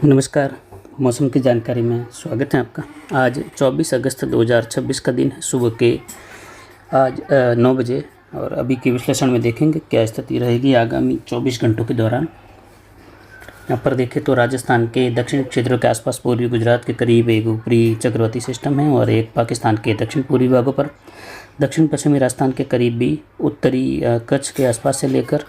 नमस्कार। मौसम की जानकारी में स्वागत है आपका। आज 24 अगस्त 2026 का दिन है। सुबह के आज 9 बजे और अभी के विश्लेषण में देखेंगे क्या स्थिति रहेगी आगामी 24 घंटों के दौरान। यहाँ पर देखें तो राजस्थान के दक्षिण क्षेत्रों के आसपास पूर्वी गुजरात के करीब एक ऊपरी चक्रवाती सिस्टम है और एक पाकिस्तान के दक्षिण पूर्वी भागों पर दक्षिण पश्चिमी राजस्थान के करीब भी उत्तरी कच्छ के आसपास से लेकर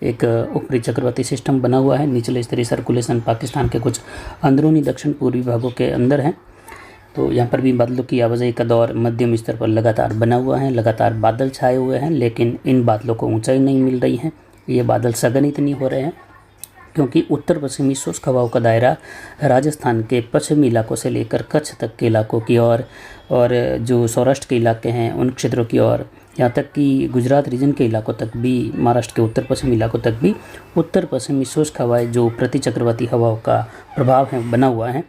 एक ऊपरी चक्रवाती सिस्टम बना हुआ है। निचले स्तरीय सर्कुलेशन पाकिस्तान के कुछ अंदरूनी दक्षिण पूर्वी भागों के अंदर है। तो यहाँ पर भी बादलों की आवाजाही का दौर मध्यम स्तर पर लगातार बना हुआ है। लगातार बादल छाए हुए हैं, लेकिन इन बादलों को ऊंचाई नहीं मिल रही है। ये बादल सघन इतनी हो रहे हैं क्योंकि उत्तर पश्चिमी शुष्क हवाओं का दायरा राजस्थान के पश्चिमी इलाकों से लेकर कच्छ तक के इलाकों की और जो सौराष्ट्र के इलाके हैं उन क्षेत्रों की और यहाँ तक कि गुजरात रीजन के इलाकों तक भी, महाराष्ट्र के उत्तर पश्चिमी इलाकों तक भी उत्तर पश्चिमी शुष्क हवाएं जो प्रति चक्रवाती हवाओं का प्रभाव है बना हुआ है।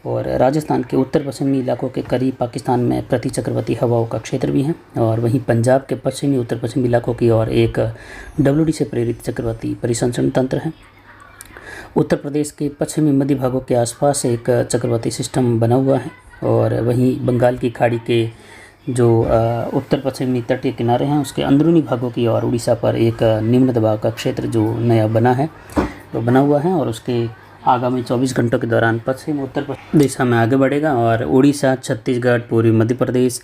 और राजस्थान के उत्तर पश्चिमी इलाकों के करीब पाकिस्तान में प्रति चक्रवाती हवाओं का क्षेत्र भी है। और वहीं पंजाब के पश्चिमी उत्तर पश्चिमी इलाकों की ओर एक WD से प्रेरित चक्रवाती परिसंचरण तंत्र है। उत्तर प्रदेश के पश्चिमी मध्य भागों के आसपास एक चक्रवाती सिस्टम बना हुआ है और वहीं बंगाल की खाड़ी के जो उत्तर पश्चिमी तटीय किनारे हैं उसके अंदरूनी भागों की और उड़ीसा पर एक निम्न दबाव का क्षेत्र जो नया बना हुआ है और उसके आगामी 24 घंटों के दौरान पश्चिम उत्तर दिशा में आगे बढ़ेगा और उड़ीसा, छत्तीसगढ़, पूर्वी मध्य प्रदेश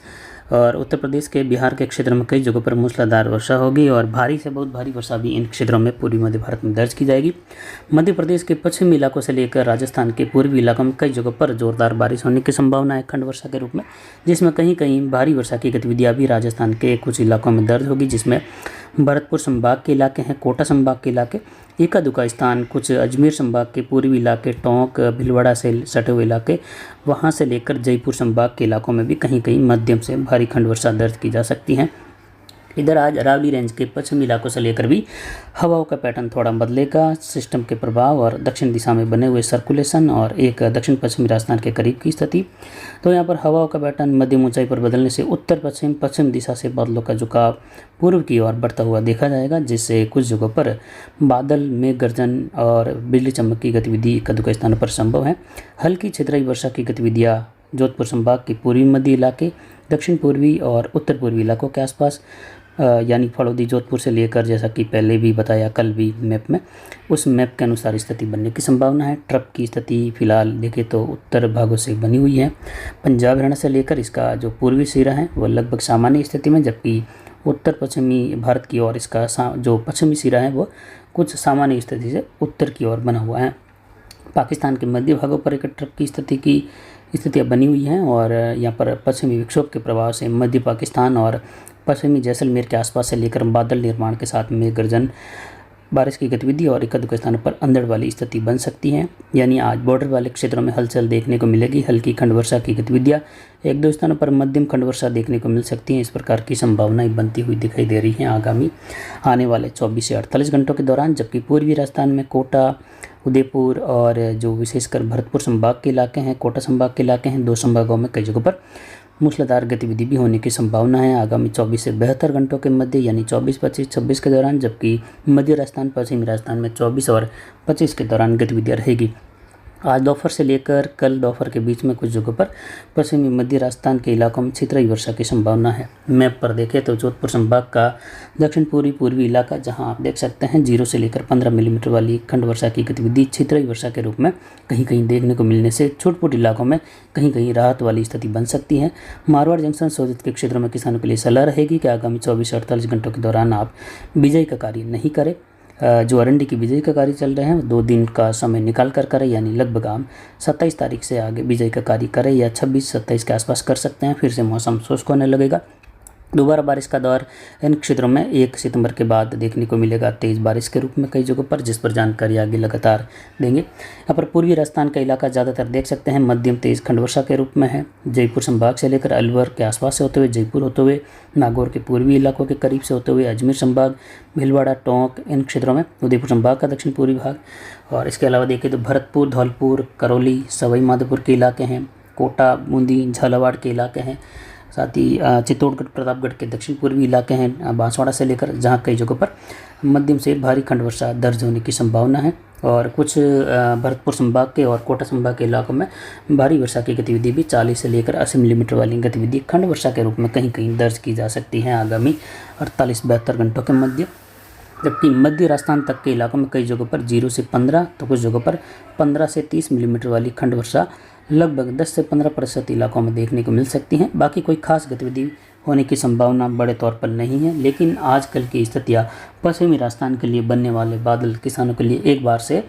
और उत्तर प्रदेश के बिहार के क्षेत्र में कई जगहों पर मूसलाधार वर्षा होगी और भारी से बहुत भारी वर्षा भी इन क्षेत्रों में पूर्वी मध्य भारत में दर्ज की जाएगी। मध्य प्रदेश के पश्चिमी इलाकों से लेकर राजस्थान के पूर्वी इलाकों में कई जगहों पर जोरदार बारिश होने की संभावना है खंड वर्षा के रूप में, जिसमें कहीं कहीं भारी वर्षा की गतिविधियां भी राजस्थान के कुछ इलाकों में दर्ज होगी, जिसमें भरतपुर संभाग के इलाके हैं, कोटा संभाग के इलाके, एका दुका स्थान कुछ अजमेर संभाग के पूर्वी इलाके, टोंक, भीलवाड़ा से सटे हुए इलाके, वहां से लेकर जयपुर संभाग के इलाकों में भी कहीं कहीं मध्यम से भारी खंड वर्षा दर्ज की जा सकती है। इधर आज अरावली रेंज के पश्चिमी इलाकों से लेकर भी हवाओं का पैटर्न थोड़ा बदलेगा। सिस्टम के प्रभाव और दक्षिण दिशा में बने हुए सर्कुलेशन और एक दक्षिण पश्चिमी राजस्थान के करीब की स्थिति, तो यहाँ पर हवाओं का पैटर्न मध्यम ऊंचाई पर बदलने से उत्तर पश्चिम दिशा से बादलों का झुकाव पूर्व की ओर बढ़ता हुआ देखा जाएगा, जिससे कुछ जगहों पर बादल में गर्जन और बिजली चमक की गतिविधि एक स्थानों पर संभव है। हल्की छितराई वर्षा की गतिविधियाँ जोधपुर संभाग के पूर्वी मध्य इलाके, दक्षिण पूर्वी और उत्तर पूर्वी इलाकों के आसपास यानी फड़ौदी, जोधपुर से लेकर, जैसा कि पहले भी बताया कल भी मैप में, उस मैप के अनुसार स्थिति बनने की संभावना है। ट्रप की स्थिति फिलहाल देखें तो उत्तर भागों से बनी हुई है। पंजाब हरियाणा से लेकर इसका जो पूर्वी सिरा है वह लगभग सामान्य स्थिति में, जबकि उत्तर पश्चिमी भारत की ओर इसका जो पश्चिमी सिरा है वो कुछ सामान्य स्थिति से उत्तर की ओर बना हुआ है। पाकिस्तान के मध्य भागों पर एक ट्रप की स्थितियाँ बनी हुई हैं और यहाँ पर पश्चिमी विक्षोभ के प्रभाव से मध्य पाकिस्तान और पश्चिमी जैसलमेर के आसपास से लेकर बादल निर्माण के साथ में गर्जन, बारिश की गतिविधि और एक स्थानों पर अंधड़ वाली स्थिति बन सकती है। यानी आज बॉर्डर वाले क्षेत्रों में हलचल देखने को मिलेगी। हल्की खंड वर्षा की गतिविधियाँ एक दो स्थानों पर मध्यम खंड वर्षा देखने को मिल सकती हैं। इस प्रकार की संभावनाएं बनती हुई दिखाई दे रही हैं आगामी आने वाले 24 से 48 घंटों के दौरान। जबकि पूर्वी राजस्थान में कोटा, उदयपुर और जो विशेषकर भरतपुर संभाग के इलाके हैं, कोटा संभाग के इलाके हैं, दो संभागों में कई जगहों पर मूसलाधार गतिविधि भी होने की संभावना है आगामी 24 से 72 घंटों के मध्य, यानी 24, 25, 26 के दौरान। जबकि मध्य राजस्थान, पश्चिमी राजस्थान में 24 और 25 के दौरान गतिविधियाँ रहेगी। आज दोपहर से लेकर कल दोपहर के बीच में कुछ जगहों पर पश्चिमी मध्य राजस्थान के इलाकों में छितराई वर्षा की संभावना है। मैप पर देखें तो जोधपुर संभाग का दक्षिण पूर्वी इलाका, जहां आप देख सकते हैं 0 से लेकर 15 मिलीमीटर वाली खंड वर्षा की गतिविधि छितराई वर्षा के रूप में कहीं कहीं देखने को मिलने से छोटे इलाकों में कहीं कहीं राहत वाली स्थिति बन सकती है। मारवाड़ जंक्शन सोजित के क्षेत्रों में किसानों के लिए सलाह रहेगी कि आगामी 24 से 48 घंटों के दौरान आप बिजाई का कार्य नहीं करें। जो अरंडी की बिजाई का कार्य चल रहे हैं 2 दिन का समय निकाल कर करें, यानी लगभग हम 27 तारीख से आगे बिजाई का कार्य करें या 26-27 के आसपास कर सकते हैं। फिर से मौसम शुष्क होने लगेगा। दोबारा बारिश का दौर इन क्षेत्रों में 1 सितंबर के बाद देखने को मिलेगा, तेज़ बारिश के रूप में कई जगहों पर, जिस पर जानकारी आगे लगातार देंगे। यहाँ पर पूर्वी राजस्थान का इलाका ज़्यादातर देख सकते हैं मध्यम तेज़ खंड वर्षा के रूप में है। जयपुर संभाग से लेकर अलवर के आसपास से होते हुए, जयपुर होते हुए, नागौर के पूर्वी इलाकों के करीब से होते हुए, अजमेर संभाग, भीलवाड़ा, टोंक, इन क्षेत्रों में, उदयपुर संभाग का दक्षिण पूर्वी भाग। और इसके अलावा देखें तो भरतपुर, धौलपुर, करौली, सवाई माधोपुर के इलाके हैं, कोटा, बूंदी, झालावाड़ के इलाके हैं, साथ ही चित्तौड़गढ़, प्रतापगढ़ के दक्षिण पूर्वी इलाके हैं, बांसवाड़ा से लेकर, जहां कई जगहों पर मध्यम से भारी खंड वर्षा दर्ज होने की संभावना है। और कुछ भरतपुर संभाग के और कोटा संभाग के इलाकों में भारी वर्षा की गतिविधि भी 40 से लेकर 80 मिलीमीटर वाली गतिविधि खंड वर्षा के रूप में कहीं कहीं दर्ज की जा सकती है आगामी 48-72 घंटों के मध्य। जबकि मध्य राजस्थान तक के इलाकों में कई जगहों पर 0 से 15 तो कुछ जगहों पर 15 से 30 मिलीमीटर वाली खंड वर्षा लगभग 10 से 15% इलाकों में देखने को मिल सकती हैं। बाकी कोई खास गतिविधि होने की संभावना बड़े तौर पर नहीं है, लेकिन आजकल की स्थितियाँ पश्चिमी राजस्थान के लिए बनने वाले बादल किसानों के लिए एक बार से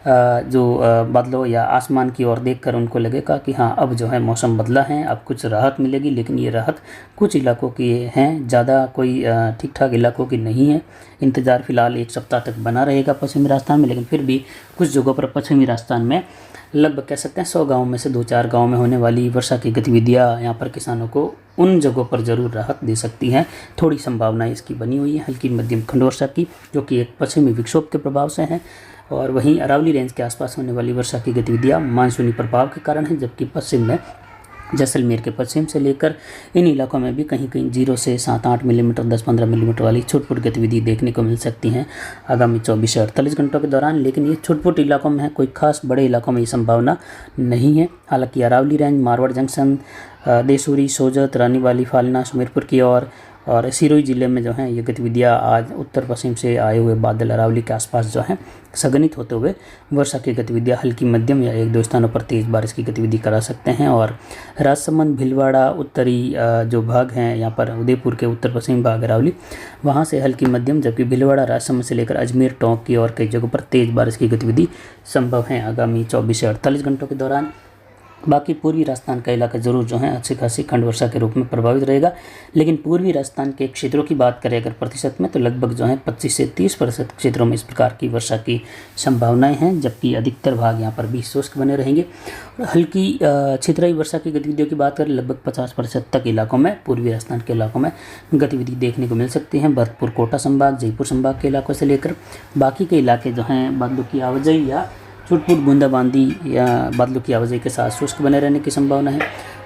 बादलों या आसमान की ओर देखकर उनको लगेगा कि हाँ अब जो है मौसम बदला है, अब कुछ राहत मिलेगी। लेकिन ये राहत कुछ इलाकों की हैं, ज़्यादा कोई ठीक ठाक इलाकों की नहीं है। इंतज़ार फ़िलहाल 1 सप्ताह तक बना रहेगा पश्चिमी राजस्थान में, लेकिन फिर भी कुछ जगहों पर पश्चिमी राजस्थान में लगभग कह सकते हैं 100 गाँव में से 2-4 गाँव में होने वाली वर्षा की गतिविधियाँ यहाँ पर किसानों को उन जगहों पर ज़रूर राहत दे सकती हैं। थोड़ी संभावना इसकी बनी हुई है हल्की मध्यम खंड वर्षा की, जो कि एक पश्चिमी विक्षोभ के प्रभाव से है। और वहीं अरावली रेंज के आसपास होने वाली वर्षा की गतिविधियाँ मानसूनी प्रभाव के कारण है, जबकि पश्चिम में जैसलमेर के पश्चिम से लेकर इन इलाकों में भी कहीं कहीं 0 से 7-8 मिलीमीटर 10-15 मिलीमीटर वाली छुटपुट गतिविधि देखने को मिल सकती हैं आगामी 24 से 48 घंटों के दौरान। लेकिन ये छुटपुट इलाकों में है, कोई खास बड़े इलाकों में ये संभावना नहीं है। हालांकि अरावली रेंज, मारवाड़ जंक्शन, देसूरी, सोजत, रानीवाली, फालना, सुमेरपुर की और सिरोही जिले में जो हैं ये गतिविधियाँ आज उत्तर पश्चिम से आए हुए बादल अरावली के आसपास जो हैं संघनित होते हुए वर्षा की गतिविधियाँ हल्की मध्यम या 1-2 स्थानों पर तेज़ बारिश की गतिविधि करा सकते हैं। और राजसमंद, भीलवाड़ा, उत्तरी जो भाग हैं यहाँ पर उदयपुर के उत्तर पश्चिमी भाग अरावली, वहाँ से हल्की मध्यम, जबकि भीलवाड़ा, राजसमंद से लेकर अजमेर, टोंक की और कई जगहों पर तेज़ बारिश की गतिविधि संभव है आगामी 24 से 48 घंटों के दौरान। बाकी पूर्वी राजस्थान का इलाका ज़रूर जो है अच्छी खासी खंड वर्षा के रूप में प्रभावित रहेगा। लेकिन पूर्वी राजस्थान के क्षेत्रों की बात करें अगर प्रतिशत में, तो लगभग जो है 25 से 30% क्षेत्रों में इस प्रकार की वर्षा की संभावनाएं हैं, जबकि अधिकतर भाग यहाँ पर भी शुष्क बने रहेंगे। और हल्की छितराई वर्षा की गतिविधियों की बात करें, लगभग 50% तक इलाकों में, पूर्वी राजस्थान के इलाकों में गतिविधि देखने को मिल सकती है। भरतपुर, कोटा संभाग, जयपुर संभाग के इलाकों से लेकर बाकी के इलाके जो हैं बादलों की आवाजाही या छुटपुट बूंदाबांदी या बादलों की आवाजाही के साथ शुष्क बने रहने की संभावना है।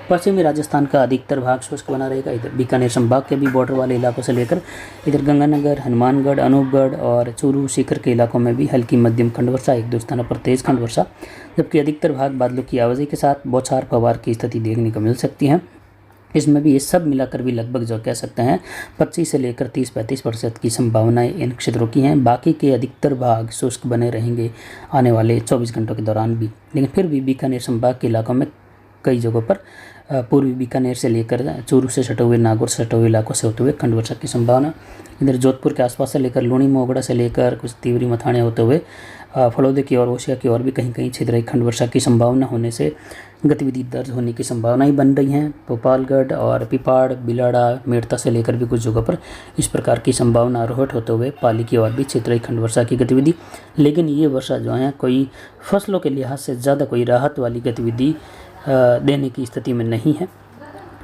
पश्चिमी राजस्थान का अधिकतर भाग शुष्क बना रहेगा। इधर बीकानेर संभाग के भी बॉर्डर वाले इलाकों से लेकर इधर गंगानगर, हनुमानगढ़, अनूपगढ़ और चूरू, सीकर के इलाकों में भी हल्की मध्यम खंड वर्षा, 1-2 स्थानों पर तेज़ खंड वर्षा, जबकि अधिकतर भाग बादलों की आवाजाही के साथ बौछार फव्वार की स्थिति देखने को मिल सकती है। इसमें भी ये सब मिलाकर भी लगभग जो कह सकते हैं 25 से लेकर 30-35% की संभावनाएं इन क्षेत्रों की हैं। बाकी के अधिकतर भाग शुष्क बने रहेंगे आने वाले 24 घंटों के दौरान भी। लेकिन फिर भी बीकानेर संभाग के इलाकों में कई जगहों पर पूर्वी बीकानेर से लेकर चूरू से सटे हुए, नागौर से सटे हुए इलाकों से होते हुए खंड वर्षा की संभावना। इधर जोधपुर के आसपास से लेकर लूणी, मोगड़ा से लेकर कुछ तीवरी, मथाने होते हुए फलौदे की और ओशिया की और भी कहीं कहीं छितराई खंड वर्षा की संभावना होने से गतिविधि दर्ज होने की संभावना ही बन रही हैं। भोपालगढ़ और पिपाड़, बिलाड़ा, मेड़ता से लेकर भी कुछ जगहों पर इस प्रकार की संभावना रोहट होते हुए पाली की और भी छितराई खंड वर्षा की गतिविधि। लेकिन ये वर्षा जो है कोई फसलों के लिहाज से ज़्यादा कोई राहत वाली गतिविधि देने की स्थिति में नहीं है।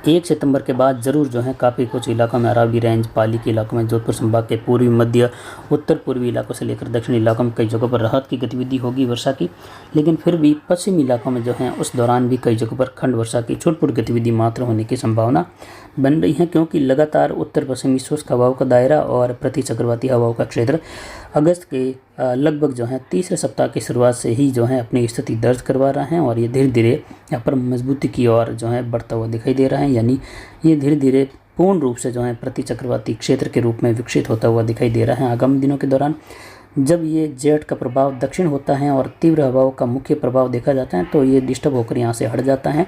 1 सितंबर के बाद ज़रूर जो है काफ़ी कुछ इलाकों में, अरावली रेंज, पाली के इलाकों में, जोधपुर संभाग के पूर्वी, मध्य, उत्तर पूर्वी इलाकों से लेकर दक्षिणी इलाकों में कई जगहों पर राहत की गतिविधि होगी वर्षा की। लेकिन फिर भी पश्चिमी इलाकों में जो है उस दौरान भी कई जगहों पर खंड वर्षा की छुटपुट गतिविधि मात्र होने की संभावना बन रही है, क्योंकि लगातार उत्तर पश्चिमी शुष्क हवाओं का दायरा और प्रति चक्रवाती हवाओं का क्षेत्र अगस्त के लगभग जो है तीसरे सप्ताह की शुरुआत से ही जो है अपनी स्थिति दर्ज करवा रहा है। और ये धीरे धीरे यहाँ पर मजबूती की ओर जो है बढ़ता हुआ दिखाई दे रहा है, यानी ये धीरे धीरे पूर्ण रूप से जो है प्रति चक्रवाती क्षेत्र के रूप में विकसित होता हुआ दिखाई दे रहा है आगामी दिनों के दौरान। जब ये जेट का प्रभाव दक्षिण होता है और तीव्र हवाओं का मुख्य प्रभाव देखा जाता है, तो ये डिस्टर्ब होकर यहाँ से हट जाता है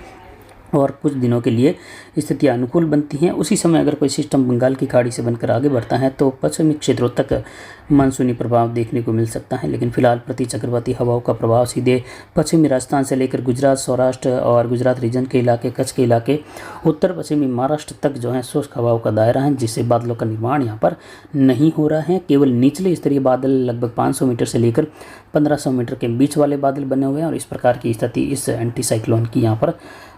और कुछ दिनों के लिए स्थितियाँ अनुकूल बनती हैं। उसी समय अगर कोई सिस्टम बंगाल की खाड़ी से बनकर आगे बढ़ता है तो पश्चिमी क्षेत्रों तक मानसूनी प्रभाव देखने को मिल सकता है। लेकिन फिलहाल प्रति चक्रवाती हवाओं का प्रभाव सीधे पश्चिमी राजस्थान से लेकर गुजरात, सौराष्ट्र और गुजरात रीजन के इलाके, कच्छ के इलाके, उत्तर पश्चिमी महाराष्ट्र तक जो है शुष्क हवाओं का दायरा है, जिससे बादलों का निर्माण यहाँ पर नहीं हो रहा है। केवल निचले स्तरीय बादल लगभग 500 मीटर से लेकर 1500 मीटर के बीच वाले बादल बने हुए हैं और इस प्रकार की स्थिति इस एंटी साइक्लोन की यहाँ पर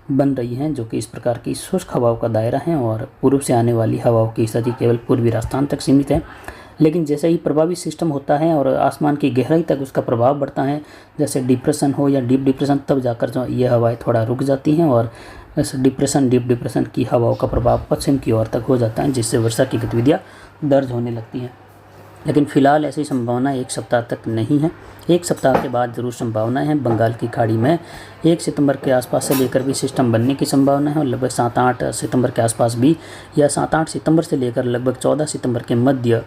बन रही हैं, जो कि इस प्रकार की शुष्क हवाओं का दायरा है। और पूर्व से आने वाली हवाओं की स्थिति केवल पूर्वी राजस्थान तक सीमित है। लेकिन जैसे ही प्रभावी सिस्टम होता है और आसमान की गहराई तक उसका प्रभाव बढ़ता है, जैसे डिप्रेशन हो या डीप डिप्रेशन, तब जाकर जो ये हवाएं थोड़ा रुक जाती हैं और इस डिप्रेशन, डीप डिप्रेशन की हवाओं का प्रभाव पश्चिम की ओर तक हो जाता है, जिससे वर्षा की गतिविधियाँ दर्ज होने लगती हैं। लेकिन फ़िलहाल ऐसी संभावना एक सप्ताह तक नहीं है। एक सप्ताह के बाद ज़रूर संभावना है। बंगाल की खाड़ी में 1 सितंबर के आसपास से लेकर भी सिस्टम बनने की संभावना है और लगभग 7-8 सितंबर के आसपास भी, या 7-8 सितंबर से लेकर लगभग 14 सितंबर के मध्य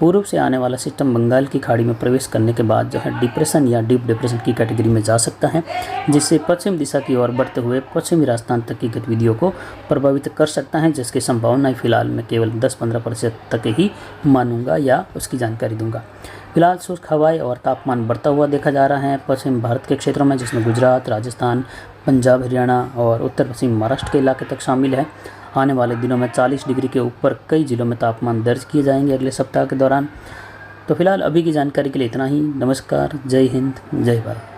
पूर्व से आने वाला सिस्टम बंगाल की खाड़ी में प्रवेश करने के बाद जो है डिप्रेशन या डीप डिप्रेशन की कैटेगरी में जा सकता है, जिससे पश्चिम दिशा की ओर बढ़ते हुए पश्चिमी राजस्थान तक की गतिविधियों को प्रभावित कर सकता है, जिसकी संभावना फिलहाल मैं केवल 10-15% तक ही मानूंगा या उसकी जानकारी दूंगा। फिलहाल शुष्क हवाएं और तापमान बढ़ता हुआ देखा जा रहा है पश्चिम भारत के क्षेत्रों में, जिसमें गुजरात, राजस्थान, पंजाब, हरियाणा और उत्तर पश्चिम महाराष्ट्र के इलाके तक शामिल है। आने वाले दिनों में 40 डिग्री के ऊपर कई जिलों में तापमान दर्ज किए जाएंगे अगले सप्ताह के दौरान। तो फिलहाल अभी की जानकारी के लिए इतना ही। नमस्कार, जय हिंद, जय भारत।